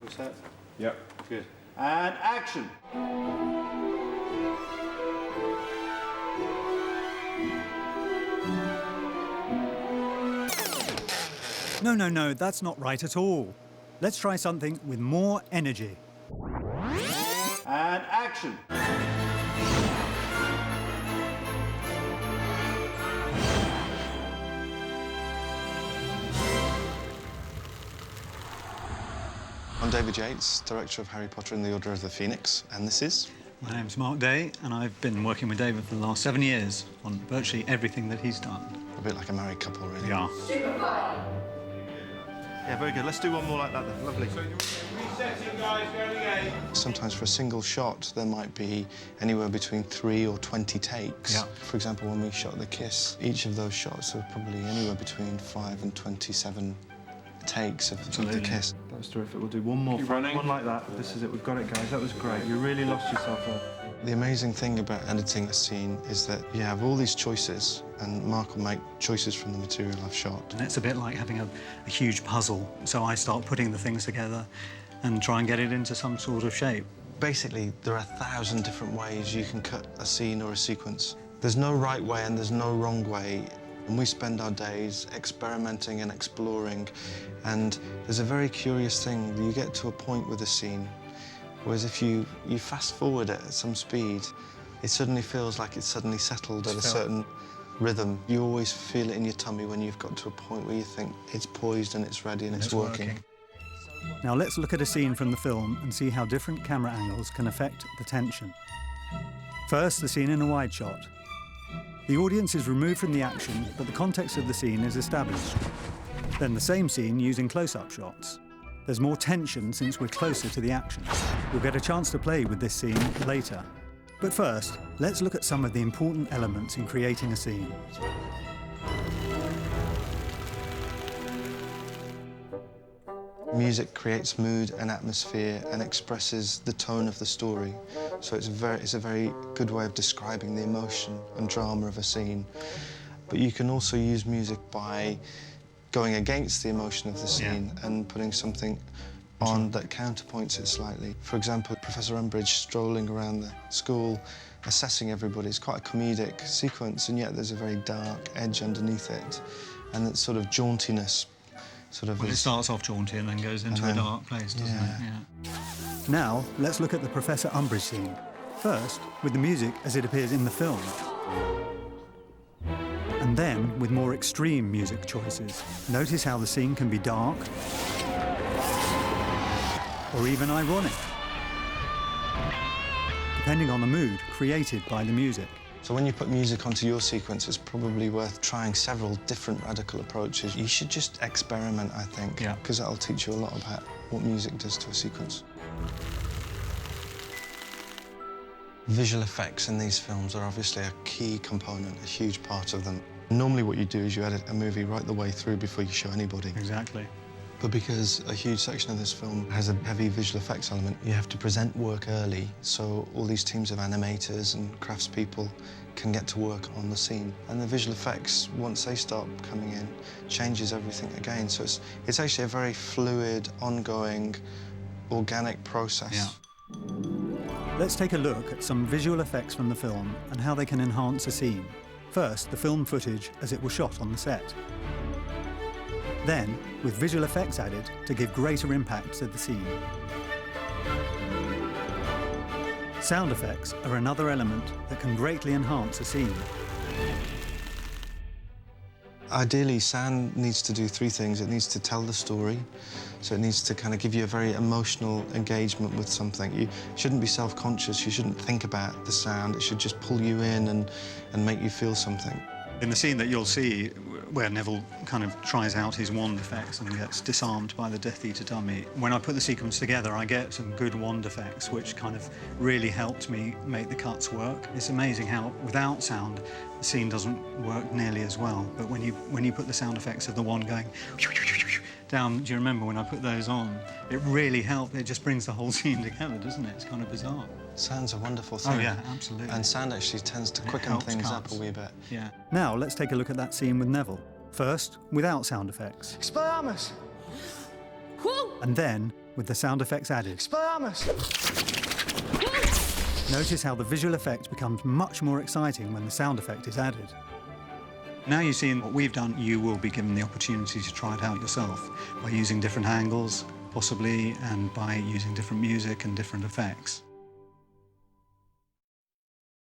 All set? Yep. Good. And action! No, that's not right at all. Let's try something with more energy. And action! I'm David Yates, Director of Harry Potter and the Order of the Phoenix, and this is... My name's Mark Day, and I've been working with David for the last 7 years on virtually everything that he's done. A bit like a married couple, really. Yeah. Yeah, very good. Let's do one more like that then. Lovely. So you're resetting, guys, going again. Sometimes for a single shot, there might be anywhere between 3 or 20 takes. Yeah. For example, when we shot The Kiss, each of those shots are probably anywhere between 5 and 27 takes of The Kiss. That was terrific. We'll do one more. Keep running. One like that. This is it. We've got it, guys. That was great. You really lost yourself there. The amazing thing about editing a scene is that you have all these choices, and Mark will make choices from the material I've shot. And it's a bit like having a huge puzzle. So I start putting the things together and try and get it into some sort of shape. Basically, there are 1,000 different ways you can cut a scene or a sequence. There's no right way and there's no wrong way. And we spend our days experimenting and exploring. And there's a very curious thing. You get to a point with a scene, whereas if you fast forward it at some speed, it suddenly feels like it's suddenly settled at a certain rhythm. You always feel it in your tummy when you've got to a point where you think it's poised and it's ready and it's working. Now let's look at a scene from the film and see how different camera angles can affect the tension. First, the scene in a wide shot. The audience is removed from the action, but the context of the scene is established. Then the same scene using close-up shots. There's more tension since we're closer to the action. We'll get a chance to play with this scene later. But first, let's look at some of the important elements in creating a scene. Music creates mood and atmosphere and expresses the tone of the story. So it's a very good way of describing the emotion and drama of a scene. But you can also use music by going against the emotion of the scene and putting something on that counterpoints it slightly. For example, Professor Umbridge strolling around the school, assessing everybody. It's quite a comedic sequence, and yet there's a very dark edge underneath it. And that sort of jauntiness Well, it starts off jaunty and then goes into a dark place, doesn't it? Yeah. Now, let's look at the Professor Umbridge scene. First, with the music as it appears in the film. And then, with more extreme music choices. Notice how the scene can be dark, or even ironic, depending on the mood created by the music. So when you put music onto your sequence, it's probably worth trying several different radical approaches. You should just experiment, I think, because that'll teach you a lot about what music does to a sequence. Visual effects in these films are obviously a key component, a huge part of them. Normally what you do is you edit a movie right the way through before you show anybody. Exactly. But because a huge section of this film has a heavy visual effects element, you have to present work early, so all these teams of animators and craftspeople can get to work on the scene. And the visual effects, once they start coming in, changes everything again. So it's actually a very fluid, ongoing, organic process. Yeah. Let's take a look at some visual effects from the film and how they can enhance a scene. First, the film footage as it was shot on the set. Then, with visual effects added to give greater impact to the scene. Sound effects are another element that can greatly enhance a scene. Ideally, sound needs to do 3 things. It needs to tell the story, so it needs to kind of give you a very emotional engagement with something. You shouldn't be self-conscious, you shouldn't think about the sound. It should just pull you in and make you feel something. In the scene that you'll see, where Neville kind of tries out his wand effects and gets disarmed by the Death Eater dummy, when I put the sequence together, I get some good wand effects, which kind of really helped me make the cuts work. It's amazing how, without sound, the scene doesn't work nearly as well. But when you put the sound effects of the wand going down, do you remember when I put those on? It really helped. It just brings the whole scene together, doesn't it? It's kind of bizarre. Sound's a wonderful thing. Oh, yeah, absolutely. And sound actually tends to quicken things up a wee bit. Yeah. Now, let's take a look at that scene with Neville. First, without sound effects. Expelliarmus! Whoa! And then, with the sound effects added, Expelliarmus! notice how the visual effect becomes much more exciting when the sound effect is added. Now you've seen what we've done, you will be given the opportunity to try it out yourself by using different angles, possibly, and by using different music and different effects.